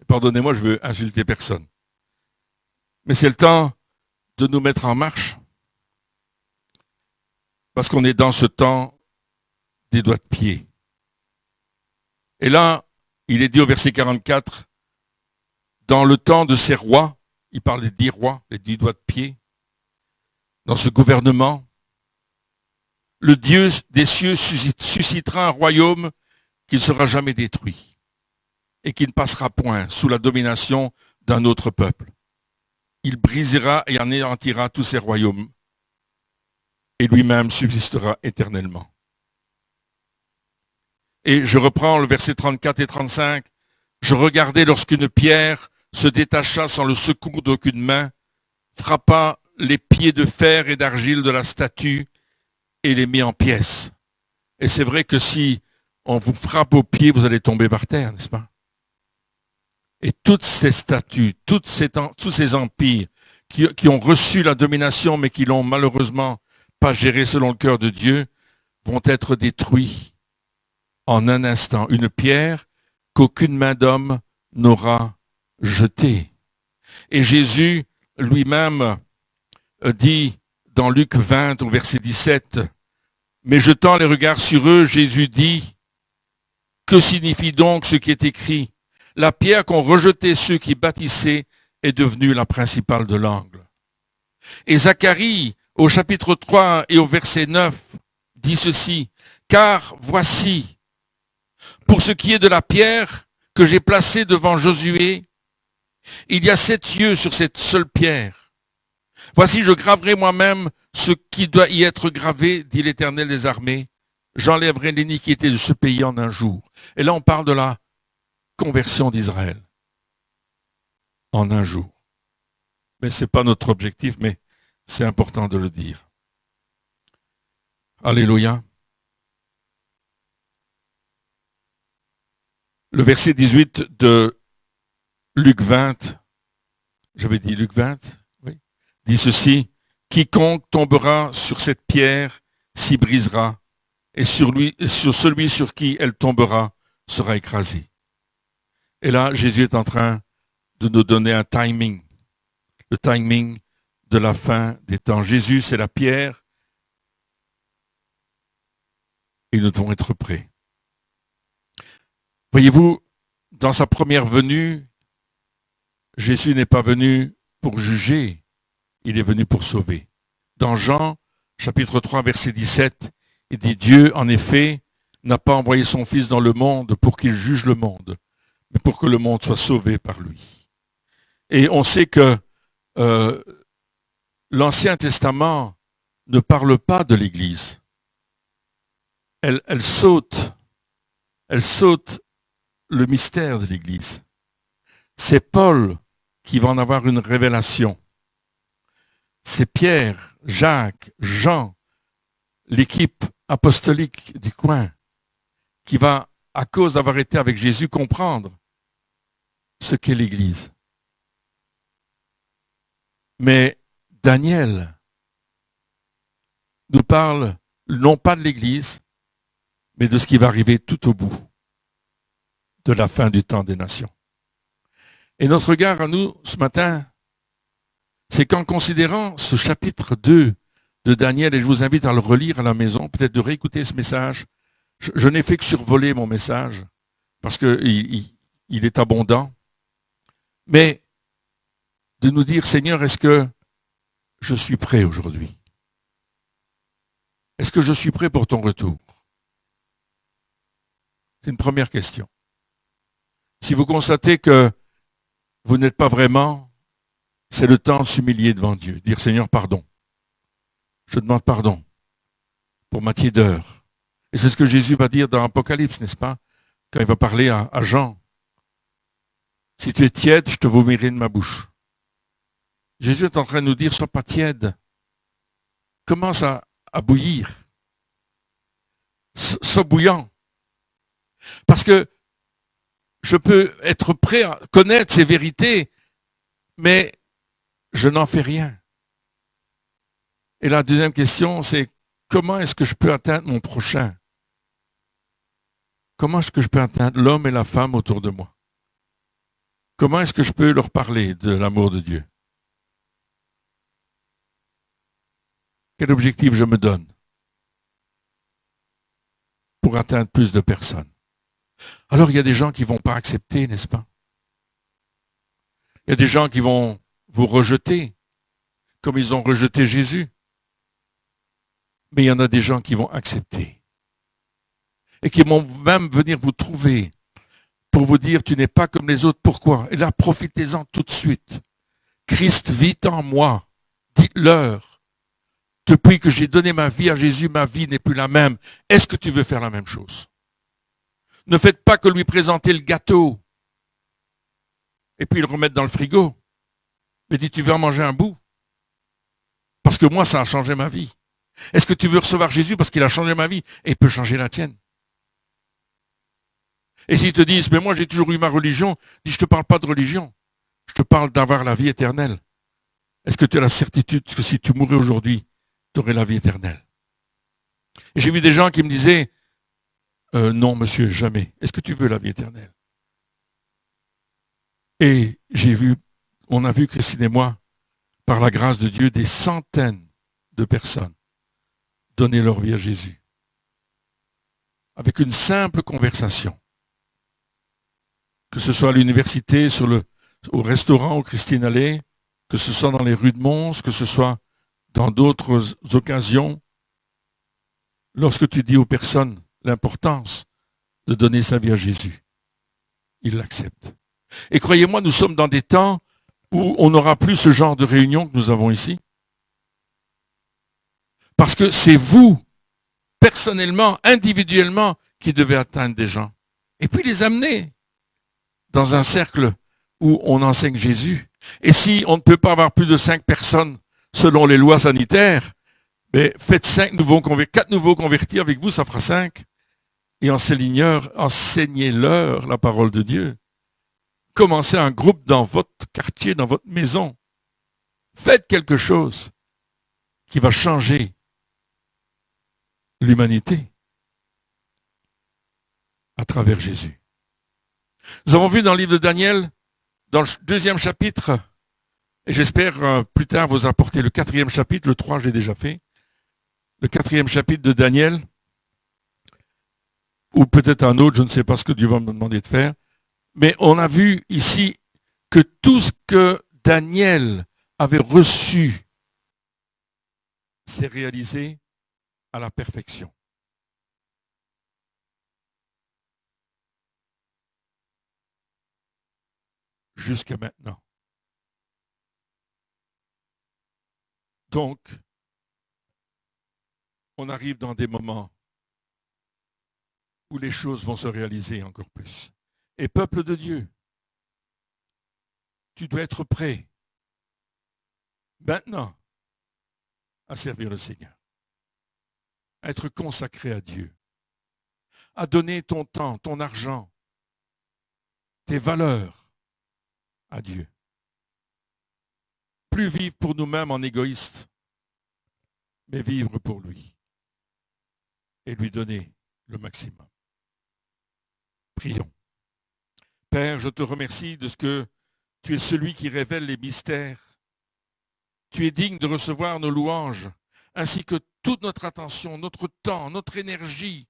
Pardonnez-moi, je veux insulter personne. Mais c'est le temps de nous mettre en marche. Parce qu'on est dans ce temps des doigts de pied. Et là, il est dit au verset 44, dans le temps de ces rois, il parle des 10 rois, les 10 doigts de pied, dans ce gouvernement, le Dieu des cieux suscitera un royaume qui ne sera jamais détruit et qui ne passera point sous la domination d'un autre peuple. Il brisera et anéantira tous ces royaumes et lui-même subsistera éternellement. Et je reprends le verset 34 et 35. Je regardais lorsqu'une pierre se détacha sans le secours d'aucune main, frappa les pieds de fer et d'argile de la statue et les mit en pièces. Et c'est vrai que si on vous frappe aux pieds, vous allez tomber par terre, n'est-ce pas? Et toutes ces statues, tous ces empires qui ont reçu la domination mais qui l'ont malheureusement pas géré selon le cœur de Dieu, vont être détruits en un instant. Une pierre qu'aucune main d'homme n'aura jetée. Et Jésus lui-même dit dans Luc 20 au verset 17, mais jetant les regards sur eux, Jésus dit, que signifie donc ce qui est écrit? La pierre qu'ont rejetée ceux qui bâtissaient est devenue la principale de l'angle. Et Zacharie, au chapitre 3 et au verset 9, dit ceci, car voici, pour ce qui est de la pierre que j'ai placée devant Josué, il y a 7 yeux sur cette seule pierre. Voici, je graverai moi-même ce qui doit y être gravé, dit l'Éternel des armées. J'enlèverai l'iniquité de ce pays en un jour. Et là, on parle de la conversion d'Israël. En un jour. Mais ce n'est pas notre objectif, mais c'est important de le dire. Alléluia. Le verset 18 de Luc 20, j'avais dit Luc 20, oui, dit ceci, quiconque tombera sur cette pierre s'y brisera, et sur celui sur qui elle tombera sera écrasé. Et là, Jésus est en train de nous donner un timing, le timing de la fin des temps. Jésus, c'est la pierre, et nous devons être prêts. Voyez-vous, dans sa première venue, Jésus n'est pas venu pour juger, il est venu pour sauver. Dans Jean, chapitre 3, verset 17, il dit « Dieu, en effet, n'a pas envoyé son Fils dans le monde pour qu'il juge le monde, mais pour que le monde soit sauvé par lui. » Et on sait que l'Ancien Testament ne parle pas de l'Église. Elle saute le mystère de l'Église. C'est Paul qui va en avoir une révélation. C'est Pierre, Jacques, Jean, l'équipe apostolique du coin, qui va, à cause d'avoir été avec Jésus, comprendre ce qu'est l'Église. Mais Daniel nous parle non pas de l'Église, mais de ce qui va arriver tout au bout de la fin du temps des nations. Et notre regard à nous, ce matin, c'est qu'en considérant ce chapitre 2 de Daniel, et je vous invite à le relire à la maison, peut-être de réécouter ce message. Je n'ai fait que survoler mon message, parce qu'il est abondant. Mais de nous dire, Seigneur, est-ce que je suis prêt aujourd'hui? Est-ce que je suis prêt pour ton retour? C'est une première question. Si vous constatez que vous n'êtes pas vraiment, c'est le temps de s'humilier devant Dieu. Dire, Seigneur, pardon. Je demande pardon pour ma tiédeur. Et c'est ce que Jésus va dire dans Apocalypse, n'est-ce pas? Quand il va parler à Jean. Si tu es tiède, je te vomirai de ma bouche. Jésus est en train de nous dire, sois pas tiède. Commence à bouillir. Sois bouillant. Parce que je peux être prêt à connaître ces vérités, mais je n'en fais rien. Et la deuxième question, c'est comment est-ce que je peux atteindre mon prochain? Comment est-ce que je peux atteindre l'homme et la femme autour de moi? Comment est-ce que je peux leur parler de l'amour de Dieu? Quel objectif je me donne pour atteindre plus de personnes? Alors il y a des gens qui ne vont pas accepter, n'est-ce pas? Il y a des gens qui vont vous rejeter, comme ils ont rejeté Jésus. Mais il y en a des gens qui vont accepter. Et qui vont même venir vous trouver pour vous dire, tu n'es pas comme les autres. Pourquoi? Et là, profitez-en tout de suite. Christ vit en moi. Dites-leur. Depuis que j'ai donné ma vie à Jésus, ma vie n'est plus la même. Est-ce que tu veux faire la même chose? Ne faites pas que lui présenter le gâteau et puis le remettre dans le frigo. Mais dis, tu veux en manger un bout? Parce que moi, ça a changé ma vie. Est-ce que tu veux recevoir Jésus parce qu'il a changé ma vie et il peut changer la tienne? Et s'ils te disent, mais moi j'ai toujours eu ma religion, dis, je ne te parle pas de religion. Je te parle d'avoir la vie éternelle. Est-ce que tu as la certitude que si tu mourais aujourd'hui, tu aurais la vie éternelle? Et j'ai vu des gens qui me disaient, non monsieur, jamais. Est-ce que tu veux la vie éternelle? Et on a vu, Christine et moi, par la grâce de Dieu, des centaines de personnes donner leur vie à Jésus. Avec une simple conversation. Que ce soit à l'université, au restaurant où Christine allait, que ce soit dans les rues de Mons, que ce soit dans d'autres occasions, lorsque tu dis aux personnes l'importance de donner sa vie à Jésus, ils l'acceptent. Et croyez-moi, nous sommes dans des temps où on n'aura plus ce genre de réunion que nous avons ici. Parce que c'est vous, personnellement, individuellement, qui devez atteindre des gens. Et puis les amener dans un cercle où on enseigne Jésus. Et si on ne peut pas avoir plus de 5 personnes selon les lois sanitaires, mais faites 4 nouveaux convertis avec vous, ça fera 5. Et enseignez-leur la parole de Dieu. Commencez un groupe dans votre quartier, dans votre maison. Faites quelque chose qui va changer l'humanité à travers Jésus. Nous avons vu dans le livre de Daniel, dans le 2e chapitre, et j'espère plus tard vous apporter le 4e chapitre, le 3 j'ai déjà fait, le 4e chapitre de Daniel, ou peut-être un autre, je ne sais pas ce que Dieu va me demander de faire. Mais on a vu ici que tout ce que Daniel avait reçu s'est réalisé à la perfection. Jusqu'à maintenant. Donc, on arrive dans des moments où les choses vont se réaliser encore plus. Et peuple de Dieu, tu dois être prêt maintenant à servir le Seigneur, à être consacré à Dieu, à donner ton temps, ton argent, tes valeurs à Dieu. Plus vivre pour nous-mêmes en égoïste, mais vivre pour lui et lui donner le maximum. Prions. Père, je te remercie de ce que tu es celui qui révèle les mystères. Tu es digne de recevoir nos louanges, ainsi que toute notre attention, notre temps, notre énergie,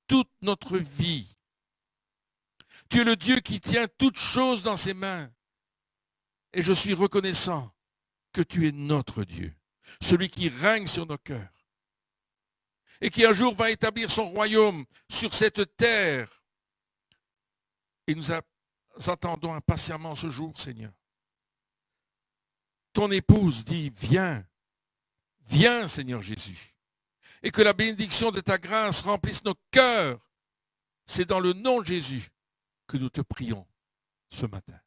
toute notre vie. Tu es le Dieu qui tient toutes choses dans ses mains. Et je suis reconnaissant que tu es notre Dieu, celui qui règne sur nos cœurs et qui un jour va établir son royaume sur cette terre. Et nous attendons impatiemment ce jour, Seigneur. Ton épouse dit, viens, viens, Seigneur Jésus. Et que la bénédiction de ta grâce remplisse nos cœurs. C'est dans le nom de Jésus que nous te prions ce matin.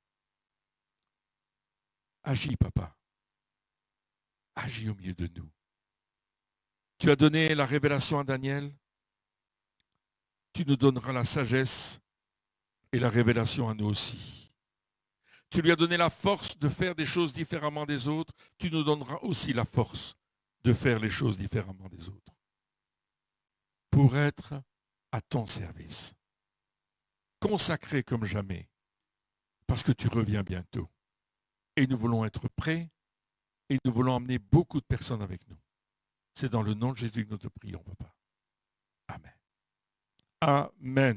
Agis, Papa. Agis au milieu de nous. Tu as donné la révélation à Daniel. Tu nous donneras la sagesse et la révélation à nous aussi. Tu lui as donné la force de faire des choses différemment des autres. Tu nous donneras aussi la force de faire les choses différemment des autres. Pour être à ton service. Consacré comme jamais. Parce que tu reviens bientôt. Et nous voulons être prêts. Et nous voulons emmener beaucoup de personnes avec nous. C'est dans le nom de Jésus que nous te prions, Papa. Amen. Amen.